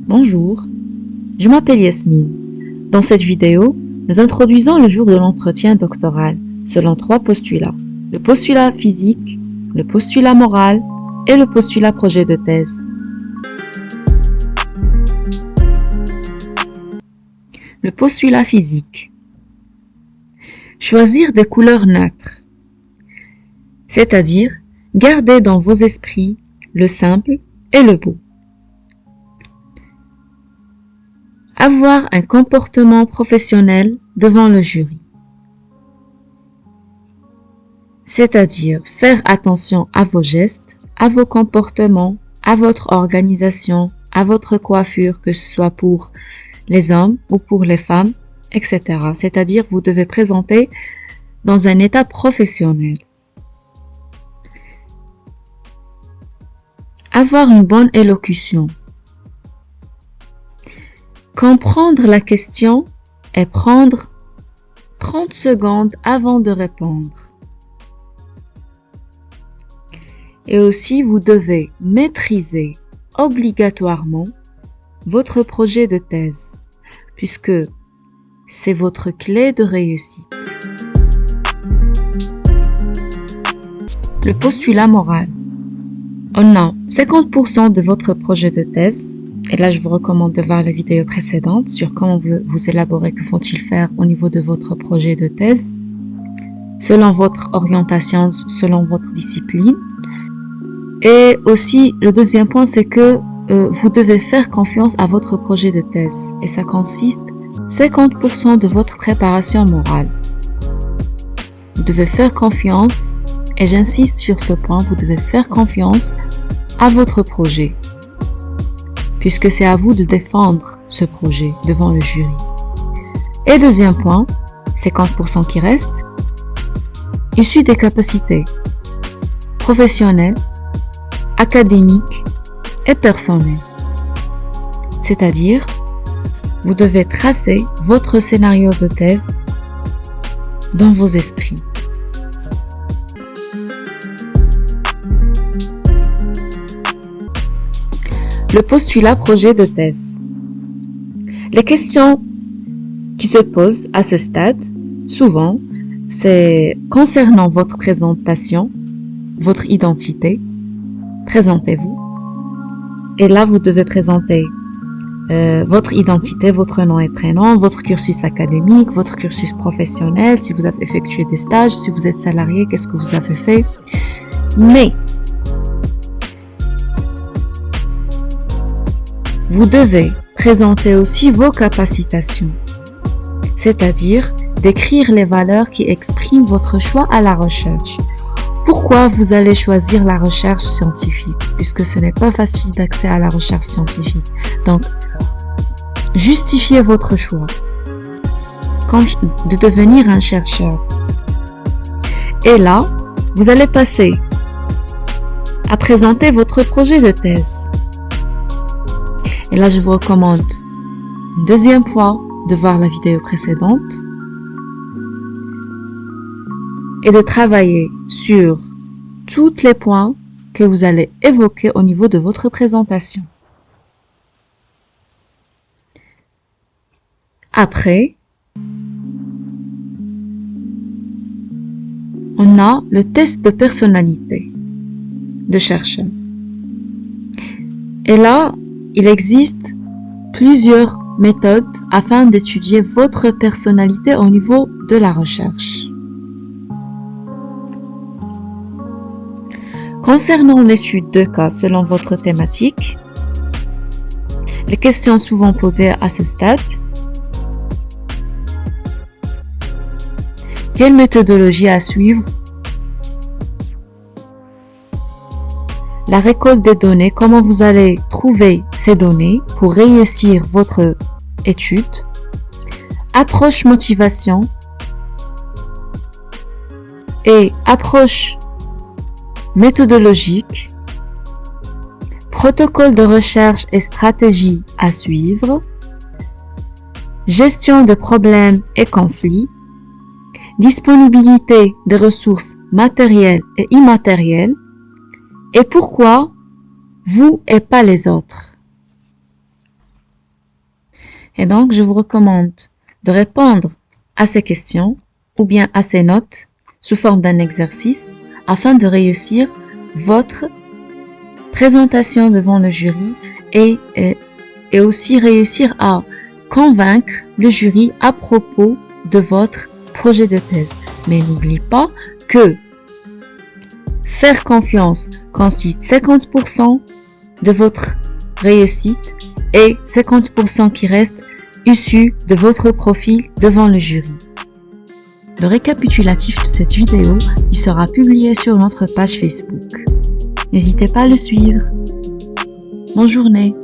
Bonjour, je m'appelle Yasmine. Dans cette vidéo, nous introduisons le jour de l'entretien doctoral selon 3 postulats. Le postulat physique, le postulat moral et le postulat projet de thèse. Le postulat physique. Choisir des couleurs neutres, c'est-à-dire garder dans vos esprits le simple et le beau. Avoir un comportement professionnel devant le jury, c'est-à-dire faire attention à vos gestes, à vos comportements, à votre organisation, à votre coiffure, que ce soit pour les hommes ou pour les femmes, etc. C'est-à-dire vous devez présenter dans un état professionnel. Avoir une bonne élocution. Comprendre la question et prendre 30 secondes avant de répondre. Et aussi, vous devez maîtriser obligatoirement votre projet de thèse, puisque c'est votre clé de réussite. Le postulat moral. On a 50% de votre projet de thèse. Et là, je vous recommande de voir la vidéo précédente sur comment vous élaborez, que faut-il faire au niveau de votre projet de thèse, selon votre orientation, selon votre discipline. Et aussi, le deuxième point, c'est que vous devez faire confiance à votre projet de thèse. Et ça consiste 50% de votre préparation morale. Vous devez faire confiance, et j'insiste sur ce point, vous devez faire confiance à votre projet, puisque c'est à vous de défendre ce projet devant le jury. Et deuxième point, 50% qui reste, issu des capacités professionnelles, académiques et personnelles. C'est-à-dire, vous devez tracer votre scénario de thèse dans vos esprits. Le postulat projet de thèse. Les questions qui se posent à ce stade, souvent, c'est concernant votre présentation, votre identité. Présentez-vous. Et là, vous devez présenter votre identité, votre nom et prénom, votre cursus académique, votre cursus professionnel, si vous avez effectué des stages, si vous êtes salarié, qu'est-ce que vous avez fait. Mais vous devez présenter aussi vos capacitations, c'est-à-dire décrire les valeurs qui expriment votre choix à la recherche. Pourquoi vous allez choisir la recherche scientifique, puisque ce n'est pas facile d'accès à la recherche scientifique. Donc, justifiez votre choix, comme de devenir un chercheur. Et là, vous allez passer à présenter votre projet de thèse. Et là, je vous recommande une deuxième fois de voir la vidéo précédente et de travailler sur tous les points que vous allez évoquer au niveau de votre présentation. Après, on a le test de personnalité de chercheur. Et là, il existe plusieurs méthodes afin d'étudier votre personnalité au niveau de la recherche. Concernant l'étude de cas selon votre thématique, les questions souvent posées à ce stade: quelle méthodologie à suivre? La récolte des données, comment vous allez trouver ces données pour réussir votre étude. Approche motivation et approche méthodologique. Protocole de recherche et stratégie à suivre. Gestion de problèmes et conflits. Disponibilité des ressources matérielles et immatérielles. Et pourquoi vous et pas les autres? Et donc, je vous recommande de répondre à ces questions ou bien à ces notes sous forme d'un exercice afin de réussir votre présentation devant le jury et aussi réussir à convaincre le jury à propos de votre projet de thèse. Mais n'oublie pas que faire confiance consiste 50% de votre réussite et 50% qui reste issu de votre profil devant le jury. Le récapitulatif de cette vidéo, il sera publié sur notre page Facebook. N'hésitez pas à le suivre. Bonne journée.